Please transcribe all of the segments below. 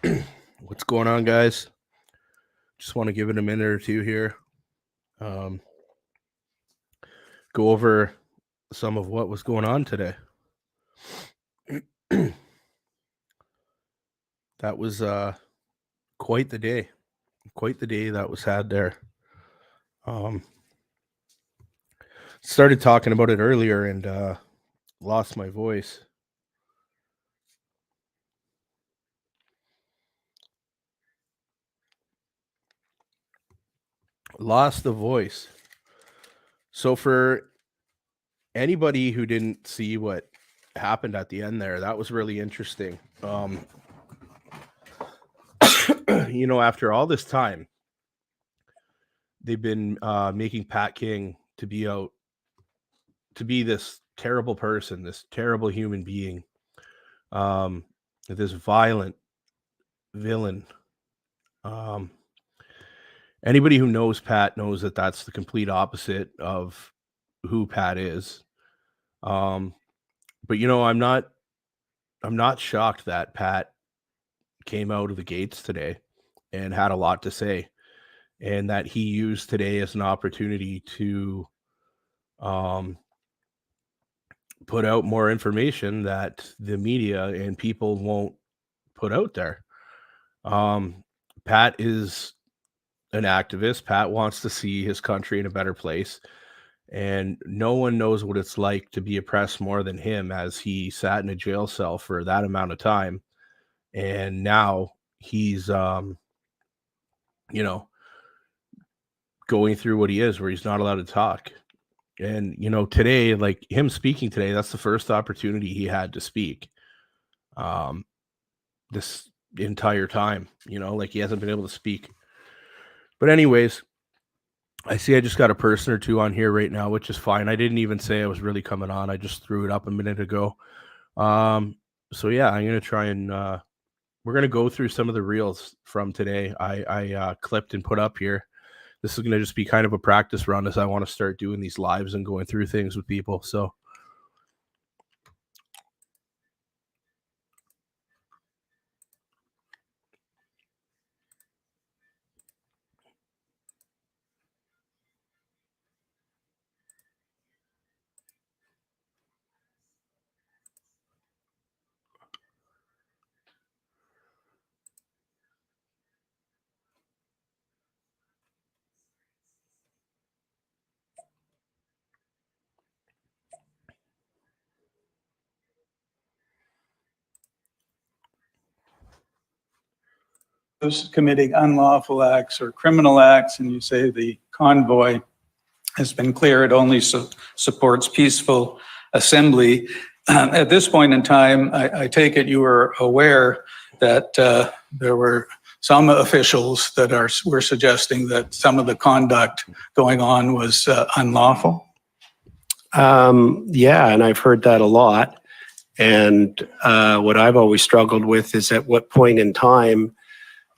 What's going on, guys? Just want to give it a minute or two here. Um, go over some of what was going on today. That was quite the day. Quite the day that was had there. Um, Started talking about it earlier and lost my voice. Lost the voice. So for anybody who didn't see what happened at the end there, that was really interesting. After all this time, they've been making Pat King to be this terrible person, this terrible human being, um, this violent villain. Um, Anybody who knows Pat knows that that's the complete opposite of who Pat is. Um, but I'm not shocked that Pat came out of the gates today and had a lot to say, and that he used today as an opportunity to um, put out more information that the media and people won't put out there. Pat is an activist. Pat wants to see his country in a better place. And no one knows what it's like to be oppressed more than him, as he sat in a jail cell for that amount of time. And now he's, you know, going through what he is, where he's not allowed to talk. And, today, like him speaking today, that's the first opportunity he had to speak. This entire time, like he hasn't been able to speak. But anyways, I see I just got a person or two on here right now, which is fine. I didn't even say I was really coming on. I just threw it up a minute ago. So yeah, I'm gonna try and we're gonna go through some of the reels from today. I clipped and put up here. This is gonna just be kind of a practice run as I want to start doing these lives and going through things with people. So committing unlawful acts or criminal acts, and you say the convoy has been clear, it only supports peaceful assembly. At this point in time, I take it you were aware that there were some officials that were suggesting that some of the conduct going on was unlawful? Yeah, and I've heard that a lot. And what I've always struggled with is at what point in time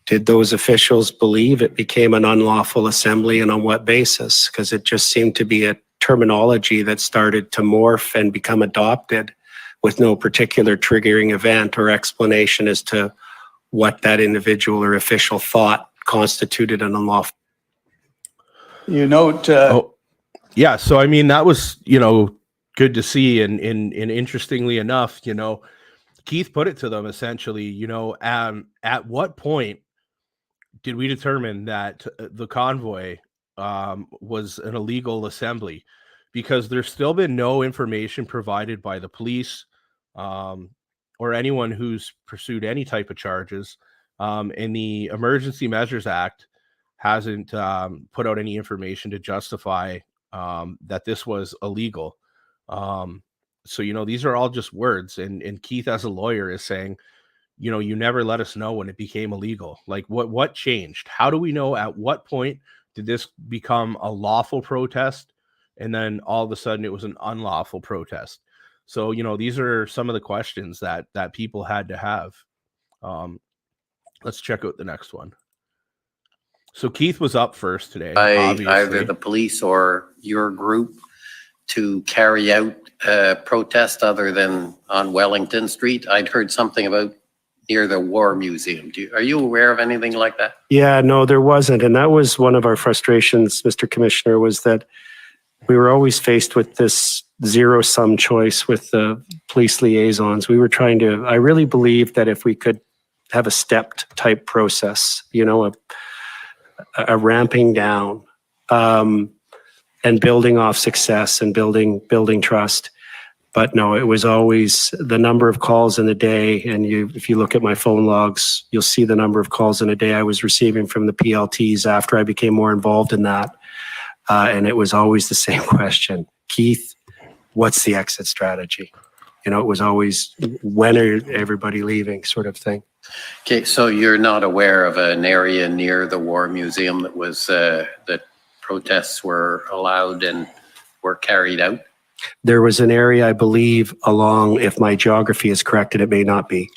did those officials believe it became an unlawful assembly, and on what basis? Because it just seemed to be a terminology that started to morph and become adopted with no particular triggering event or explanation as to what that individual or official thought constituted an unlawful. You note... yeah, so I mean, that was, good to see. And interestingly enough, Keith put it to them essentially, at what point did we determine that the convoy was an illegal assembly? Because there's still been no information provided by the police or anyone who's pursued any type of charges. And the Emergency Measures Act hasn't put out any information to justify that this was illegal. So, these are all just words. And Keith, as a lawyer, is saying, you never let us know when it became illegal. Like what changed? How do we know at what point did this become a lawful protest? And then all of a sudden it was an unlawful protest. So, these are some of the questions that people had to have. Let's check out the next one. So Keith was up first today. By either the police or your group to carry out a protest other than on Wellington Street. I'd heard something about near the War Museum. Are you aware of anything like that? Yeah, no, there wasn't. And that was one of our frustrations, Mr. Commissioner, was that we were always faced with this zero-sum choice with the police liaisons. We were trying to, I really believe that if we could have a stepped type process, you know, a ramping down, and building off success and building trust. But no, it was always the number of calls in a day. And if you look at my phone logs, you'll see the number of calls in a day I was receiving from the PLTs after I became more involved in that. And it was always the same question: Keith, what's the exit strategy? You know, it was always, when are everybody leaving, sort of thing. Okay, so you're not aware of an area near the War Museum that was, that protests were allowed and were carried out? There was an area, I believe, along, if my geography is correct, and it may not be,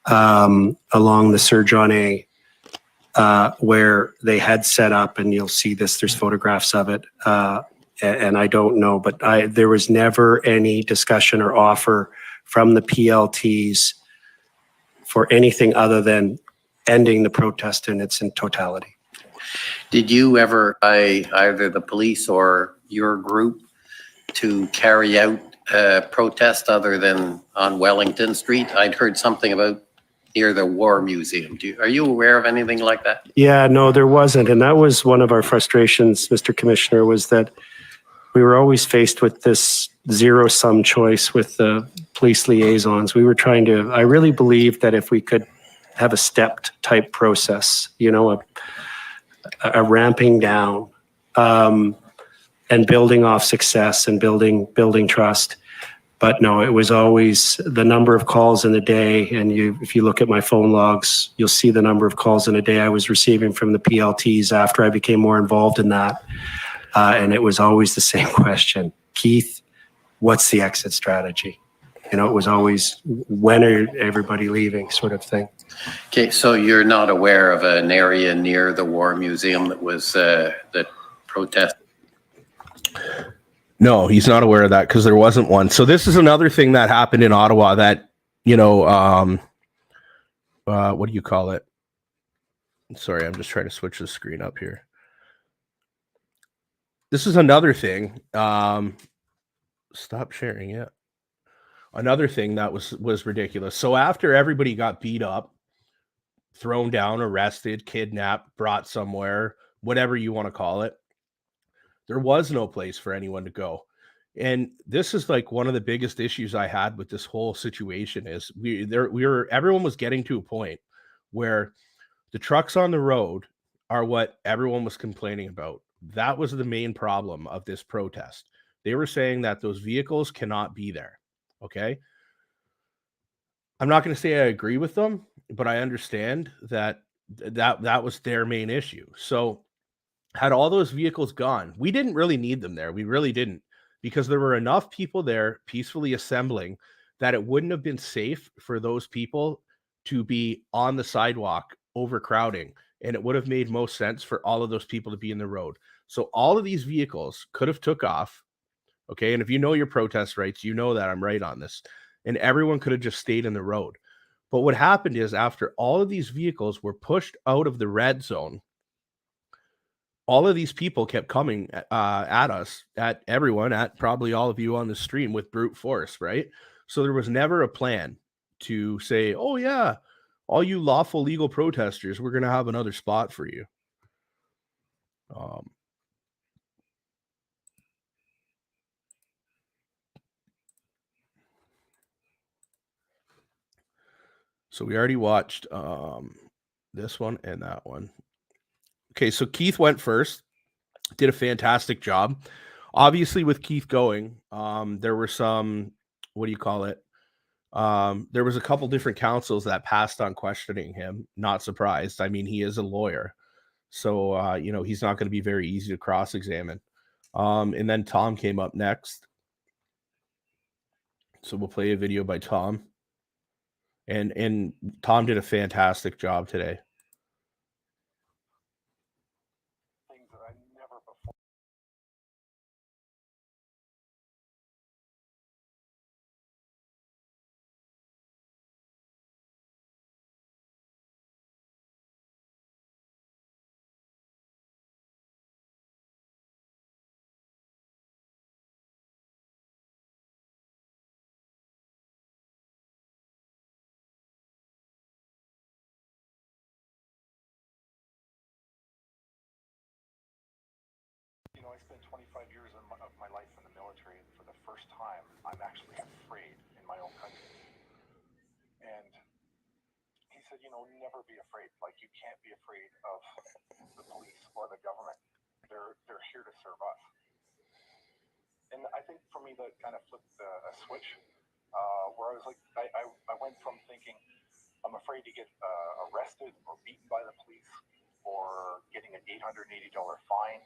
along the Sir John A, where they had set up, and you'll see this, there's photographs of it, and I don't know, but there was never any discussion or offer from the PLTs for anything other than ending the protest in its totality. Did you ever, either the police or your group, to carry out a protest other than on Wellington Street? I'd heard something about near the War Museum. Are you aware of anything like that? Yeah, no, there wasn't. And that was one of our frustrations, Mr. Commissioner, was that we were always faced with this zero-sum choice with the police liaisons. We were trying to, I really believe that if we could have a stepped type process, you know, a ramping down, and building off success and building trust. But no, it was always the number of calls in a day. And if you look at my phone logs, you'll see the number of calls in a day I was receiving from the PLTs after I became more involved in that. And it was always the same question: Keith, what's the exit strategy? You know, it was always, when are everybody leaving, sort of thing. Okay, so you're not aware of an area near the War Museum that was, that protest? No, he's not aware of that because there wasn't one. So this is another thing that happened in Ottawa that, you know, what do you call it? Sorry, I'm just trying to switch the screen up here. This is another thing. Stop sharing it. Another thing that was ridiculous. So after everybody got beat up, thrown down, arrested, kidnapped, brought somewhere, whatever you want to call it, there was no place for anyone to go. And this is like one of the biggest issues I had with this whole situation is everyone was getting to a point where the trucks on the road are what everyone was complaining about. That was the main problem of this protest. They were saying that those vehicles cannot be there. Okay. I'm not going to say I agree with them, but I understand that was their main issue. So had all those vehicles gone, we didn't really need them there. We really didn't, because there were enough people there peacefully assembling that it wouldn't have been safe for those people to be on the sidewalk overcrowding. And it would have made most sense for all of those people to be in the road. So all of these vehicles could have took off. Okay. And if you know your protest rights, you know that I'm right on this. And everyone could have just stayed in the road. But what happened is, after all of these vehicles were pushed out of the red zone, all of these people kept coming at us, at everyone, at probably all of you on the stream, with brute force, right? So there was never a plan to say, oh yeah, all you lawful legal protesters, we're going to have another spot for you. So we already watched this one and that one. Okay, so Keith went first, did a fantastic job. Obviously, with Keith going, there were some, what do you call it? There was a couple different councils that passed on questioning him. Not surprised. I mean, he is a lawyer. So, you know, he's not going to be very easy to cross-examine. And then Tom came up next. So we'll play a video by Tom. And Tom did a fantastic job today. military, for the first time, I'm actually afraid in my own country. And he said, you know, never be afraid. Like, you can't be afraid of the police or the government. They're here to serve us. And I think for me that kind of flipped a switch, where I was like, I went from thinking I'm afraid to get arrested or beaten by the police or getting an $880 fine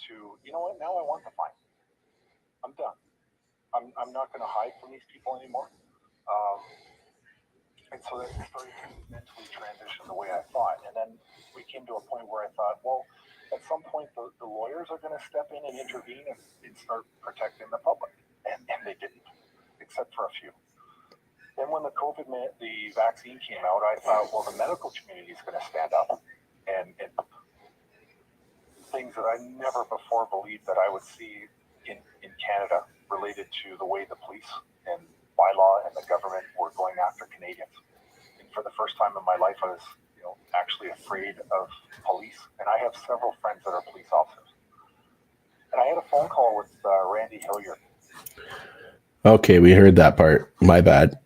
to, you know what, now I want the fine. I'm done. I'm not going to hide from these people anymore. And so that started to mentally transition the way I thought. And then we came to a point where I thought, well, at some point the lawyers are going to step in and intervene and start protecting the public. And they didn't, except for a few. Then when the vaccine came out, I thought, well, the medical community is going to stand up and things that I never before believed that I would see in Canada related to the way the police and bylaw and the government were going after Canadians. And for the first time in my life, I was, actually afraid of police. And I have several friends that are police officers. And I had a phone call with Randy Hilliard. Okay, we heard that part. My bad.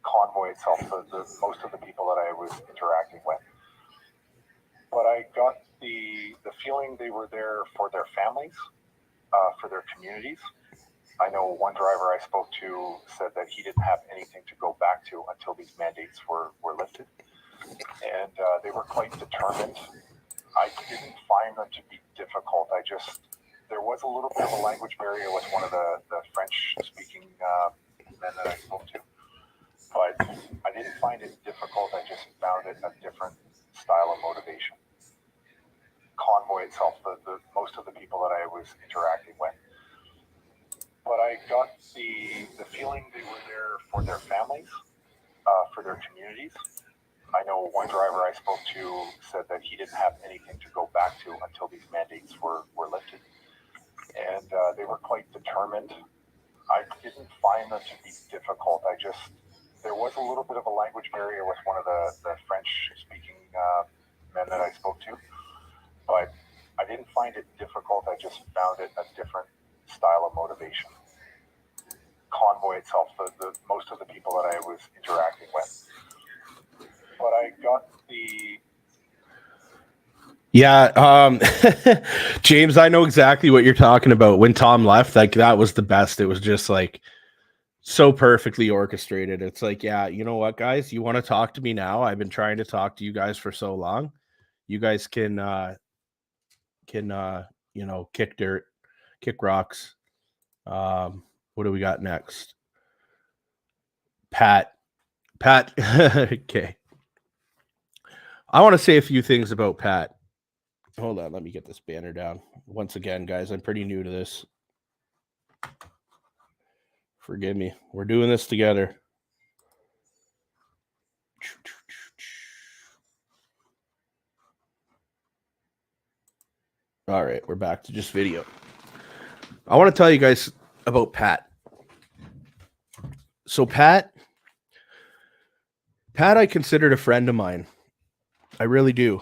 Convoy itself, most of the people that I was interacting with. But I got the feeling they were there for their families, for their communities. I know one driver I spoke to said that he didn't have anything to go back to until these mandates were lifted. And they were quite determined. I didn't find them to be difficult. There was a little bit of a language barrier with one of the French-speaking men that I spoke to. But I didn't find it difficult. I just found it a different style of motivation. Convoy itself, most of the people that I was interacting with. But I got the feeling they were there for their families, for their communities. I know one driver I spoke to said that he didn't have anything to go back to until these mandates were lifted. And they were quite determined. I didn't find them to be difficult. There was a little bit of a language barrier with one of the French-speaking men that I spoke to. But I didn't find it difficult. I just found it a different style of motivation. Convoy itself, most of the people that I was interacting with. But I got the... Yeah, James, I know exactly what you're talking about. When Tom left, like, that was the best. It was just like so perfectly orchestrated. It's like, yeah, you know what, guys? You want to talk to me now? I've been trying to talk to you guys for so long. You guys can kick dirt, kick rocks. What do we got next? Pat. Okay. I want to say a few things about Pat. Hold on, let me get this banner down. Once again, guys, I'm pretty new to this. Forgive me. We're doing this together. All right, we're back to just video. I want to tell you guys about Pat. So Pat, I considered a friend of mine. I really do.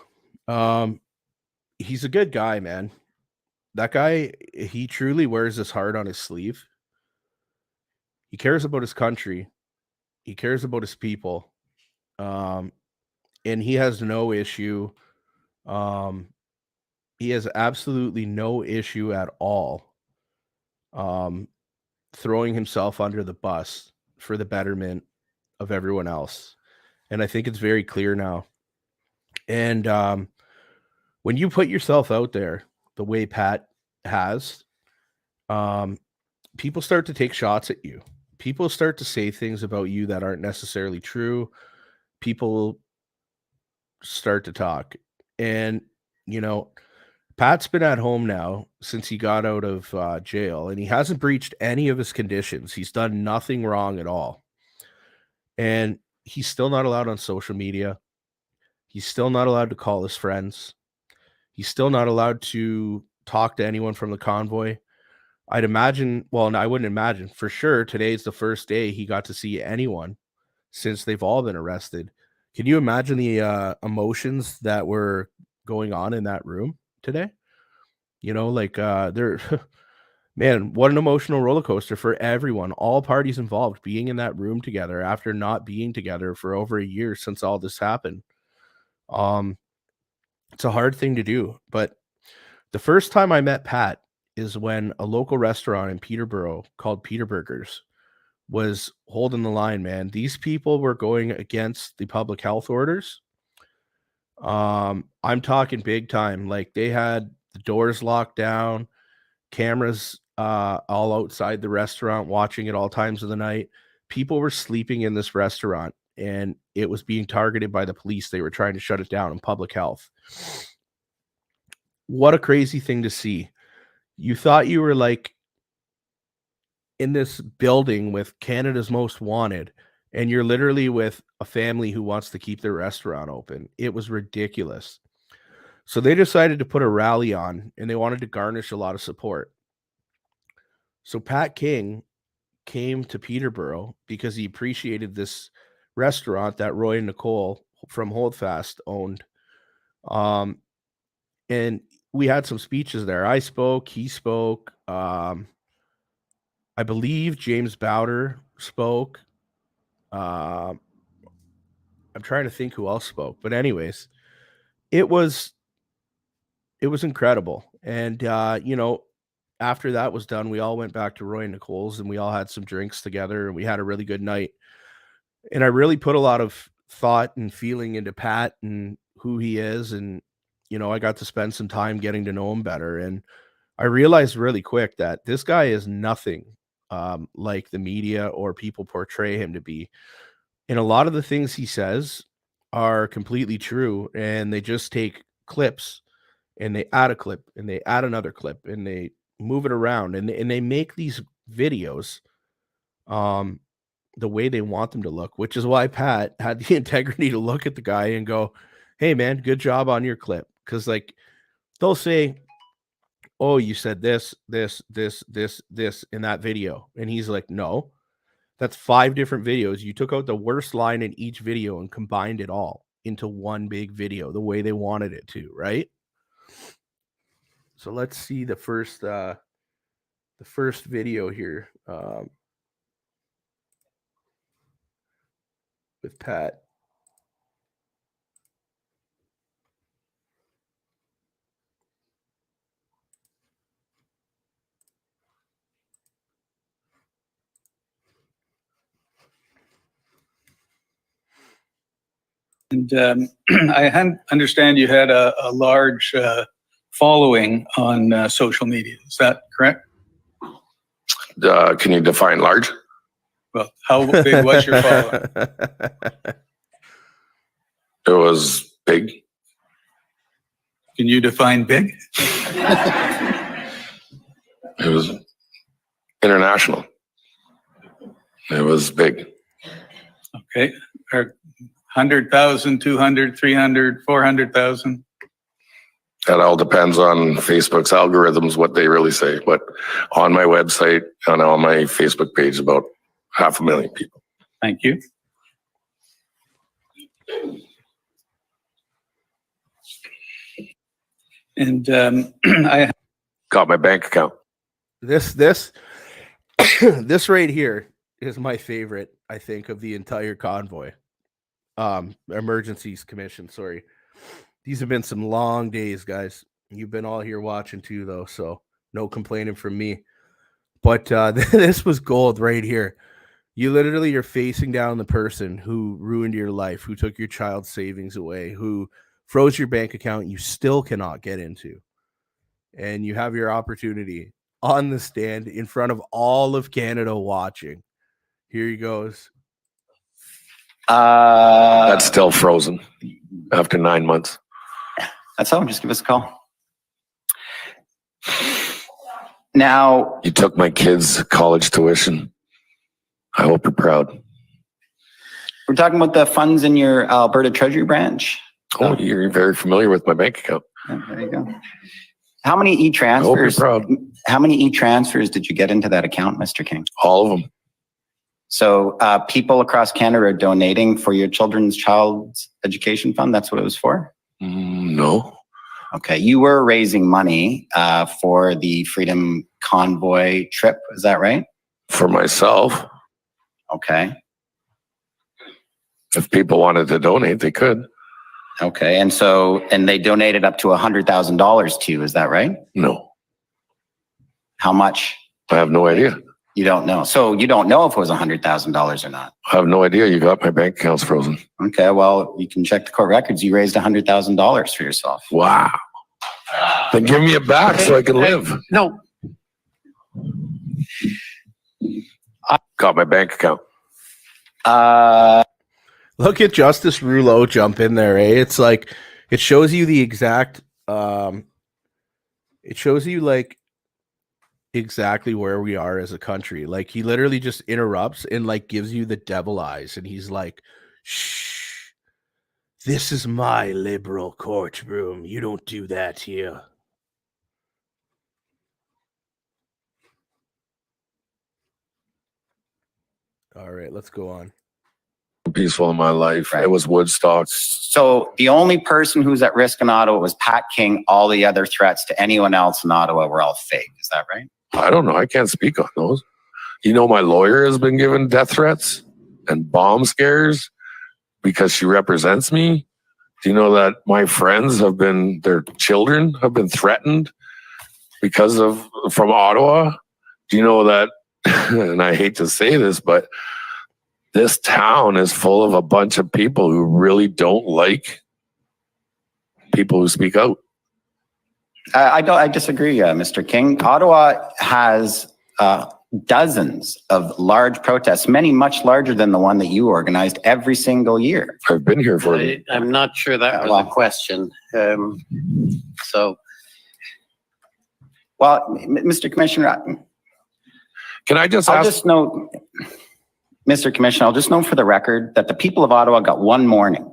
He's a good guy, man. That guy, he truly wears his heart on his sleeve. He cares about his country. He cares about his people. And he has no issue. He has absolutely no issue at all throwing himself under the bus for the betterment of everyone else. And I think it's very clear now. And when you put yourself out there the way Pat has, people start to take shots at you. People start to say things about you that aren't necessarily true. People start to talk. And, Pat's been at home now since he got out of jail, and he hasn't breached any of his conditions. He's done nothing wrong at all. And he's still not allowed on social media. He's still not allowed to call his friends. He's still not allowed to talk to anyone from the convoy. I'd imagine, well, no, I wouldn't imagine. For sure, today's the first day he got to see anyone since they've all been arrested. Can you imagine the emotions that were going on in that room today? You know, like they're man, what an emotional roller coaster for everyone, all parties involved, being in that room together after not being together for over a year since all this happened. Um, it's a hard thing to do, but the first time I met Pat is when a local restaurant in Peterborough called Peter Burgers was holding the line, man. These people were going against the public health orders. I'm talking big time. Like they had the doors locked down, cameras all outside the restaurant watching at all times of the night. People were sleeping in this restaurant and it was being targeted by the police. They were trying to shut it down in public health. What a crazy thing to see. You thought you were like in this building with Canada's Most Wanted, and you're literally with a family who wants to keep their restaurant open. It was ridiculous. So they decided to put a rally on and they wanted to garnish a lot of support. So Pat King came to Peterborough because he appreciated this restaurant that Roy and Nicole from Holdfast owned. And we had some speeches there. I spoke, he spoke. I believe James Bowder spoke. I'm trying to think who else spoke, but anyways, it was incredible. And you know, after that was done, we all went back to Roy and Nicole's and we all had some drinks together and we had a really good night. And I really put a lot of thought and feeling into Pat and who he is. And, you know, I got to spend some time getting to know him better. And I realized really quick that this guy is nothing like the media or people portray him to be. And a lot of the things he says are completely true. And they just take clips and they add a clip and they add another clip and they move it around and they make these videos the way they want them to look, which is why Pat had the integrity to look at the guy and go, "Hey man, good job on your clip." Because like they'll say, "Oh, you said this in that video," and he's like, "No, that's 5 different videos. You took out the worst line in each video and combined it all into one big video the way they wanted it to," right? So let's see the first video here with Pat. And I understand you had a large following on social media. Is that correct? Can you define large? Well, how big was your following? It was big. Can you define big? It was international. It was big. Okay. 100,000, 200, 300, 400,000? That all depends on Facebook's algorithms, what they really say. But on my website and on my Facebook page, about 500,000 people. Thank you. And I Got my bank account. This right here is my favorite, I think, of the entire convoy. Emergencies Commission, sorry. These have been some long days, guys. You've been all here watching too, though, so no complaining from me. But this was gold right here. You literally are facing down the person who ruined your life, who took your child's savings away, who froze your bank account you still cannot get into. And you have your opportunity on the stand in front of all of Canada watching. Here he goes. That's still frozen after 9 months. That's all. Just give us a call. Now, You took my kids' college tuition. I hope you're proud. we're talking about the funds in your Alberta Treasury branch. Oh, you're very familiar with my bank account. Yeah, there you go. How many I hope you're e-transfers? proud. How many e-transfers did you get into that account, Mr. King? All of them. So people across Canada are donating for your child's education fund. That's what it was for. No. Okay, you were raising money for the Freedom Convoy trip, is that right? For myself, Okay, if people wanted to donate, they could. okay, and they donated up to $100,000 to you, is that right? No, How much? I have no idea. You don't know. So you don't know if it was $100,000 or not. I have no idea. You got my bank accounts frozen. Okay, well, you can check the court records. You raised $100,000 for yourself. Wow. Then give me it back so I can live. No, Got my bank account. Look at Justice Rouleau jump in there, eh? It's like it shows you the exact it shows you like exactly where we are as a country. Like he literally just interrupts and like gives you the devil eyes and he's like, shh, this is my liberal courtroom. You don't do that here. All right, let's go on. Peaceful in my life. Right. It was Woodstock. So the only person who's at risk in Ottawa was Pat King. All the other threats to anyone else in Ottawa were all fake. Is that right? I don't know. I can't speak on those. You know, my lawyer has been given death threats and bomb scares because she represents me. Do you know that my friends have been, their children have been threatened because of, from Ottawa? Do you know that, and I hate to say this, but this town is full of a bunch of people who really don't like people who speak out. I disagree, Mr. King. Ottawa has dozens of large protests, many much larger than the one that you organized every single year. I've been here for it. I'm not sure that was a question. So, Well, Mr. Commissioner, Can I just I'll ask? just note, Mr. Commissioner, I'll just note for the record that the people of Ottawa got one morning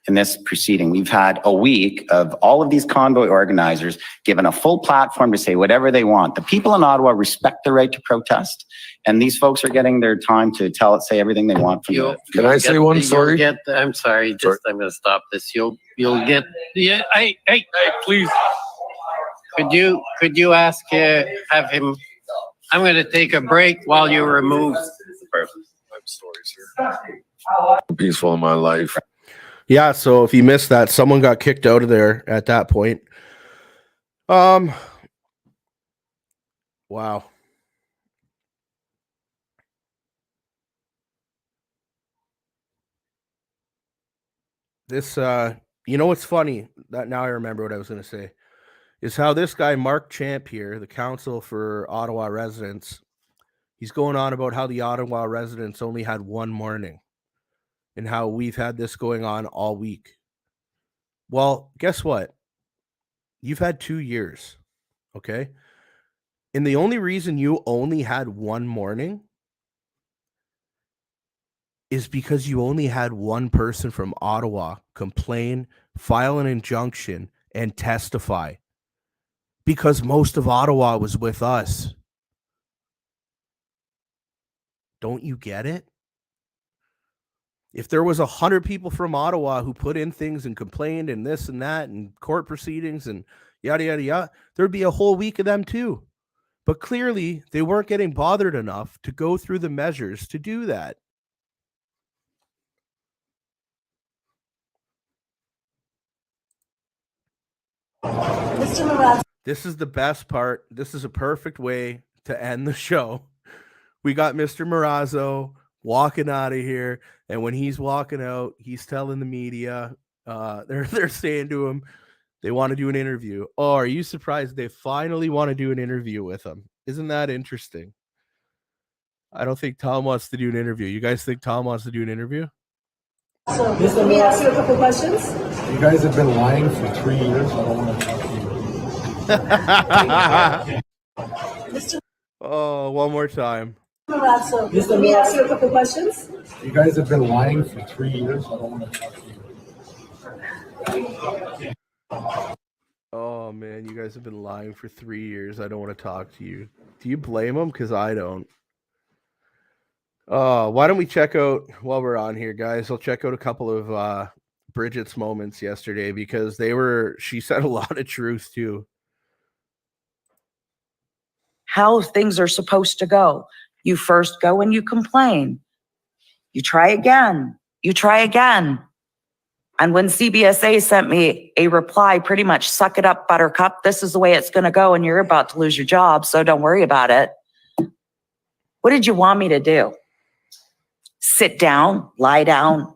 in this proceeding. We've had a week of all of these convoy organizers given a full platform to say whatever they want. The people in Ottawa respect the right to protest, and these folks are getting their time to say everything they want from you'll, Can I say one? you'll Sorry. get, I'm sorry, just, Sorry. I'm gonna stop this. You'll get, yeah, hey, please. Could you ask, have him, I'm gonna take a break while you remove. I'm sorry, sir. Peaceful in my life. Yeah, so if you missed that, someone got kicked out of there at that point. Wow. This you know what's funny? That now I remember what I was going to say. Is how this guy Mark Champ here, the council for Ottawa residents, he's going on about how the Ottawa residents only had one morning and how we've had this going on all week. Well, guess what? You've had 2 years, okay? And the only reason you only had one morning is because you only had one person from Ottawa complain, file an injunction, and testify. Because most of Ottawa was with us. Don't you get it? If there was 100 people from Ottawa who put in things and complained and this and that and court proceedings and yada, yada, yada, there'd be a whole week of them too. But clearly they weren't getting bothered enough to go through the measures to do that. Mr. Marazzo. This is the best part. This is a perfect way to end the show. We got Mr. Marazzo walking out of here, and when he's walking out, he's telling the media, they're saying to him, they want to do an interview. Oh, are you surprised they finally want to do an interview with him? Isn't that interesting? I don't think Tom wants to do an interview. You guys think Tom wants to do an interview? So, let me ask you a couple questions. You guys have been lying for 3 years. I don't want to talk to you. Mr. Oh, one more time. Marazzo, let me ask you a couple questions. You guys have been lying for 3 years. I don't want to talk to you. Oh, man, you guys have been lying for 3 years. I don't want to talk to you. Do you blame them? Because I don't. Why don't we check out, while we're on here, guys, I'll check out a couple of Bridget's moments yesterday because she said a lot of truth too. How things are supposed to go. You first go and you complain. You try again. You try again. And when CBSA sent me a reply, pretty much, suck it up, buttercup, this is the way it's going to go and you're about to lose your job, so don't worry about it. What did you want me to do? Sit down, lie down,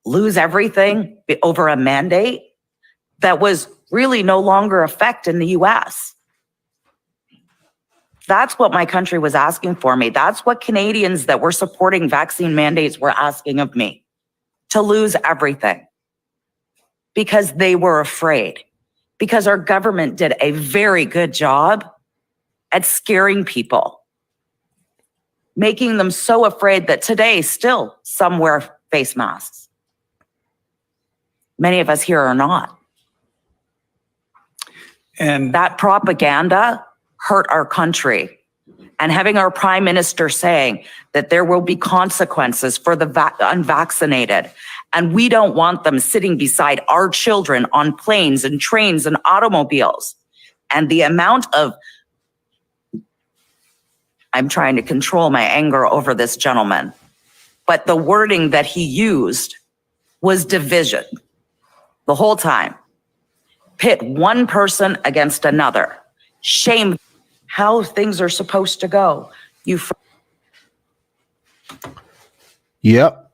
lose everything over a mandate that was really no longer effect in the US? That's what my country was asking for me. That's what Canadians that were supporting vaccine mandates were asking of me, to lose everything because they were afraid, because our government did a very good job at scaring people, making them so afraid that today still some wear face masks. Many of us here are not. And That propaganda hurt our country. And having our prime minister saying that there will be consequences for the unvaccinated, and we don't want them sitting beside our children on planes and trains and automobiles. And the amount of, I'm trying to control my anger over this gentleman, but the wording that he used was division the whole time. Pit one person against another. Shame. How things are supposed to go. Yep.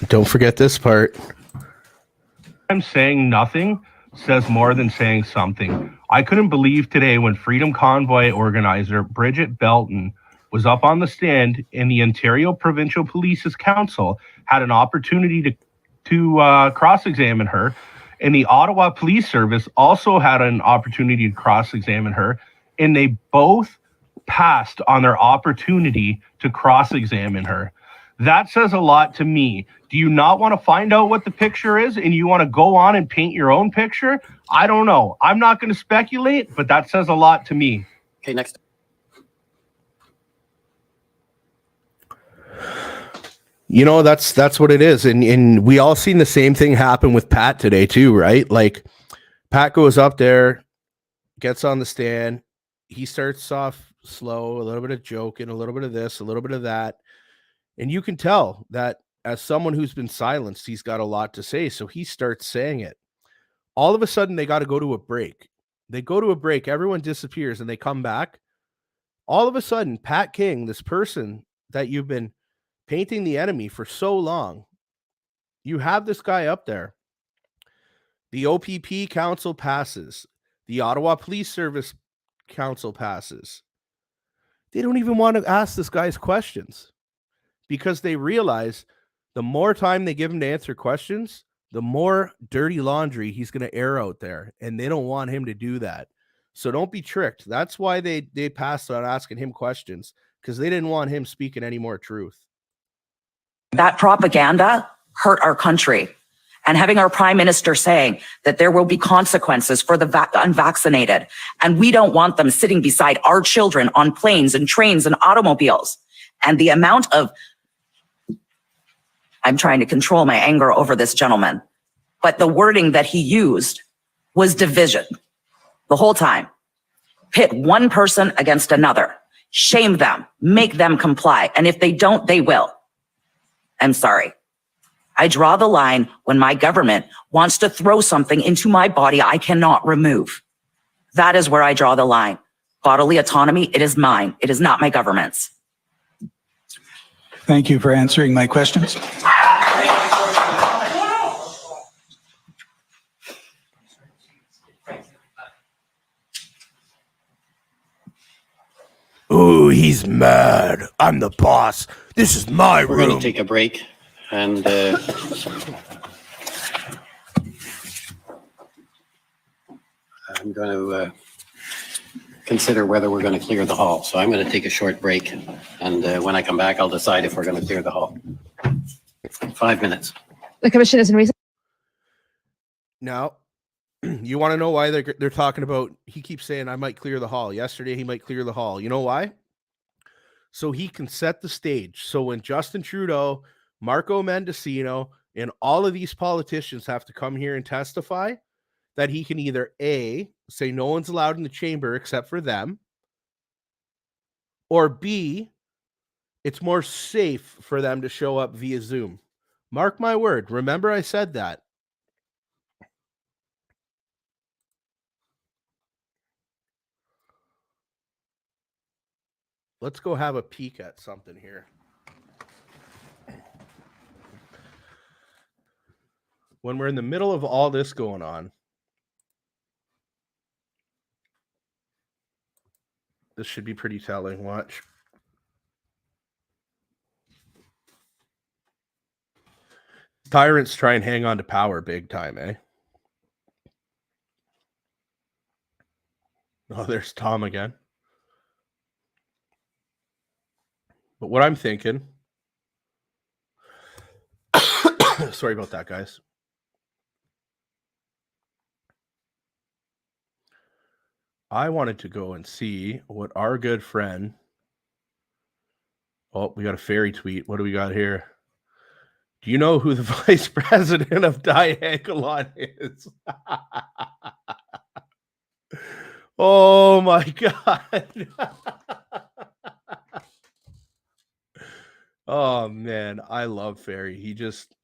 Don't forget this part. I'm saying nothing says more than saying something. I couldn't believe today when Freedom Convoy organizer Bridget Belton was up on the stand and the Ontario Provincial Police's Council had an opportunity to cross-examine her. And the Ottawa Police Service also had an opportunity to cross-examine her, and they both passed on their opportunity to cross-examine her. That says a lot to me. Do you not want to find out what the picture is and you want to go on and paint your own picture? I don't know. I'm not going to speculate, but that says a lot to me. Okay, next. You know, that's what it is. And we all seen the same thing happen with Pat today too, right? Like Pat goes up there, gets on the stand. He starts off slow, a little bit of joking, a little bit of this, a little bit of that. And you can tell that as someone who's been silenced, he's got a lot to say. So he starts saying it. All of a sudden, they got to go to a break. They go to a break. Everyone disappears and they come back. All of a sudden, Pat King, this person that you've been painting the enemy for so long, you have this guy up there. The OPP council passes. The Ottawa Police Service council passes. They don't even want to ask this guy's questions because they realize the more time they give him to answer questions, the more dirty laundry he's going to air out there, and they don't want him to do that. So don't be tricked. That's why they passed on asking him questions, because they didn't want him speaking any more truth. That propaganda hurt our country. And having our prime minister saying that there will be consequences for the unvaccinated, and we don't want them sitting beside our children on planes and trains and automobiles. And the amount of, I'm trying to control my anger over this gentleman, but the wording that he used was division the whole time. Pit one person against another. Shame them, make them comply. And if they don't, they will. I'm sorry. I draw the line when my government wants to throw something into my body I cannot remove. That is where I draw the line. Bodily autonomy, it is mine. It is not my government's. thank you for answering my questions. Oh, he's mad. I'm the boss. This is my We're room. going to take a break and I'm going to consider whether we're going to clear the hall. So I'm going to take a short break, and when I come back, I'll decide if we're going to clear the hall. 5 minutes. The commission is in recess. Now, you want to know why they're talking about, he keeps saying, I might clear the hall. Yesterday, he might clear the hall. You know why? so he can set the stage. So when Justin Trudeau, Marco Mendocino, and all of these politicians have to come here and testify, that he can either A, say no one's allowed in the chamber except for them, or B, it's more safe for them to show up via Zoom. Mark my word. Remember I said that. Let's go have a peek at something here. When we're in the middle of all this going on, this should be pretty telling. Watch. Tyrants try and hang on to power big time, eh? Oh, there's Tom again. But what I'm thinking, sorry about that, guys. I wanted to go and see what our good friend, oh, we got a fairy tweet. What do we got here? Do you know who the vice president of Diagolon is? Oh my God. Oh man, I love Fairy.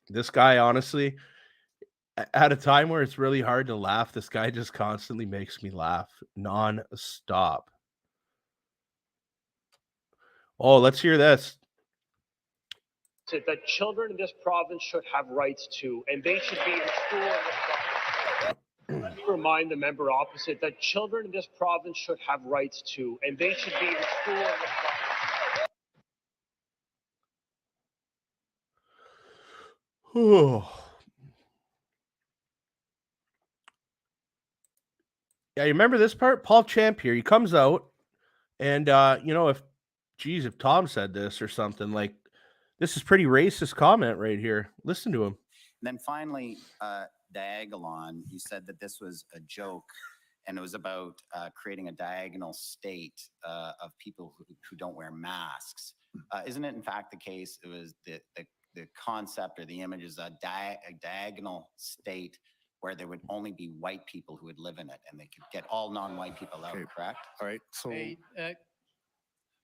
This guy, honestly, at a time where it's really hard to laugh, this guy just constantly makes me laugh non-stop. Oh, let's hear this. That children in this province should have rights to, and they should be in school in this province. Let me remind the member opposite that children in this province should have rights to, and they should be in school in this province. Yeah, you remember this part? Paul Champ here. He comes out and if Tom said this or something, like, this is pretty racist comment right here. Listen to him. And then finally, Diagolon, you said that this was a joke and it was about creating a diagonal state of people who don't wear masks. Isn't it in fact the case, it was the concept or the image is a diagonal state where there would only be white people who would live in it and they could get all non-white people out, correct? All right, so Hey,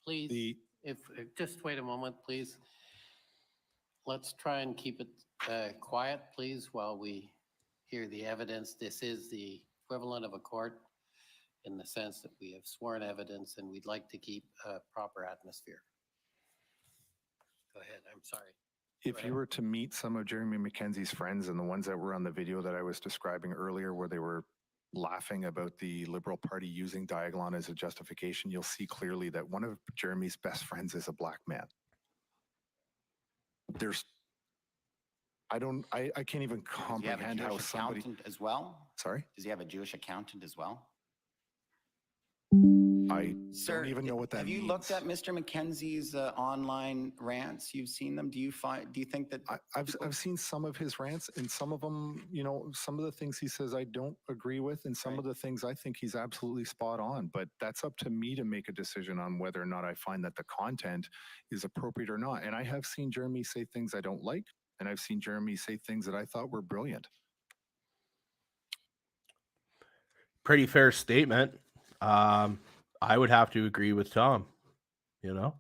please, just wait a moment, please. Let's try and keep it quiet, please, while we hear the evidence. This is the equivalent of a court in the sense that we have sworn evidence and we'd like to keep a proper atmosphere. Go ahead, I'm sorry. if you were to meet some of Jeremy McKenzie's friends and the ones that were on the video that I was describing earlier, where they were laughing about the Liberal Party using Diagolon as a justification, you'll see clearly that one of Jeremy's best friends is a black man. I can't even comprehend how somebody. Accountant as well? Sorry? Does he have a Jewish accountant as well? I Sir, don't even know what that means. Have you looked at Mr. McKenzie's online rants? You've seen them. Do you think that I've seen some of his rants, and some of them, you know, some of the things he says I don't agree with, and some of the things I think he's absolutely spot on. But that's up to me to make a decision on whether or not I find that the content is appropriate or not. And I have seen Jeremy say things I don't like, and I've seen Jeremy say things that I thought were brilliant. Pretty fair statement. I would have to agree with Tom, you know?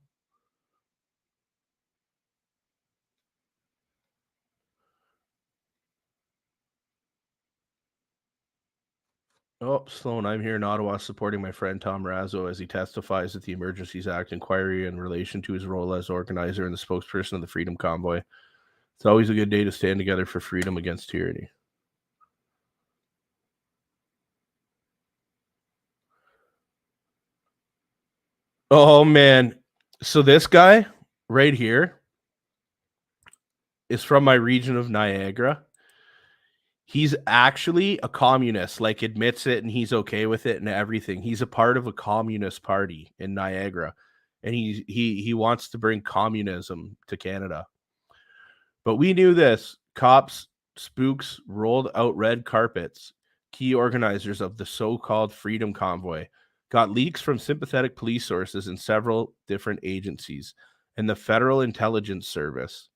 Oh, Sloan, I'm here in Ottawa supporting my friend Tom Razzo as he testifies at the Emergencies Act inquiry in relation to his role as organizer and the spokesperson of the Freedom Convoy. It's always a good day to stand together for freedom against tyranny. Oh, man. So this guy right here is from my region of Niagara. He's actually a communist, like admits it, and he's okay with it and everything. He's a part of a communist party in Niagara, and he wants to bring communism to Canada. But we knew this. Cops, spooks rolled out red carpets, key organizers of the so-called Freedom Convoy, got leaks from sympathetic police sources in several different agencies and the Federal Intelligence Service.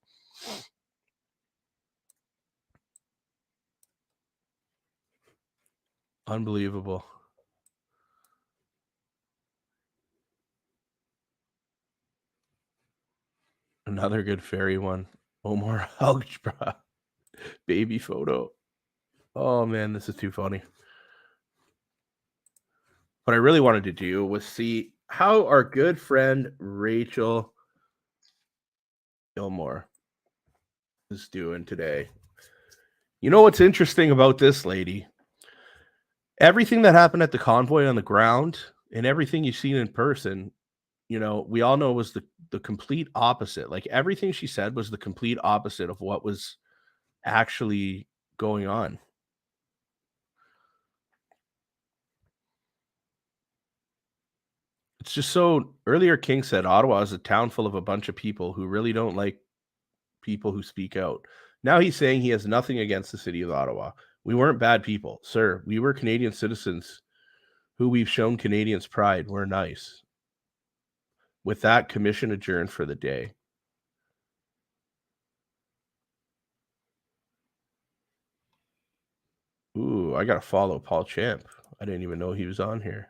Unbelievable. Another good fairy one. Omar Algebra. Baby photo. Oh man, this is too funny. What I really wanted to do was see how our good friend Rachel Gilmore is doing today. You know what's interesting about this lady? Everything that happened at the convoy on the ground and everything you've seen in person, you know, we all know was the complete opposite. Like everything she said was the complete opposite of what was actually going on. It's just so earlier King said Ottawa is a town full of a bunch of people who really don't like people who speak out. Now he's saying he has nothing against the city of Ottawa. We weren't bad people, sir. We were Canadian citizens who we've shown Canadians pride. We're nice. With that, commission adjourned for the day. Ooh, I got to follow Paul Champ. I didn't even know he was on here.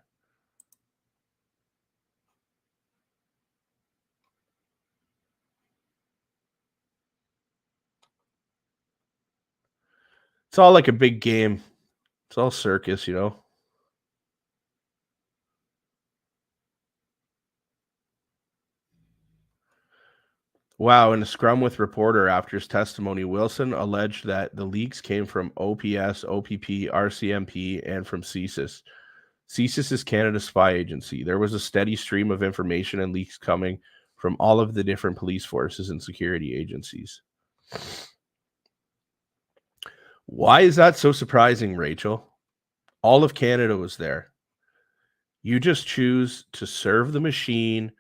It's all like a big game. It's all circus, you know. Wow, in a scrum with reporter after his testimony, Wilson alleged that the leaks came from OPS, OPP, RCMP, and from CSIS. CSIS is Canada's spy agency. There was a steady stream of information and leaks coming from all of the different police forces and security agencies. Why is that so surprising, Rachel? All of Canada was there. You just choose to serve the machine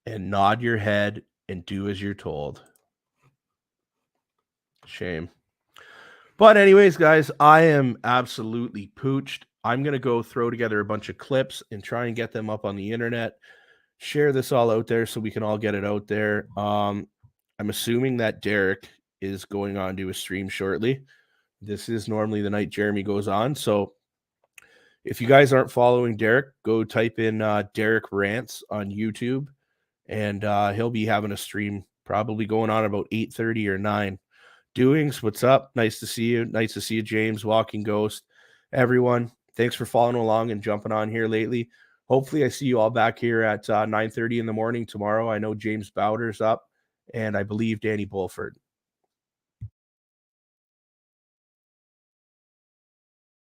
and nod your head and do as you're told. Shame. But anyways, guys, I am absolutely pooched. I'm going to go throw together a bunch of clips and try and get them up on the internet. Share this all out there so we can all get it out there. I'm assuming that Derek is going on to a stream shortly. This is normally the night Jeremy goes on. So if you guys aren't following Derek, go type in Derek Rants on YouTube. And he'll be having a stream probably going on about 8:30 or 9. Doings, what's up? Nice to see you. Nice to see you, James, Walking Ghost. Everyone, thanks for following along and jumping on here lately. Hopefully I see you all back here at 9:30 in the morning tomorrow. I know James Bowder's up, and I believe Danny Bulford.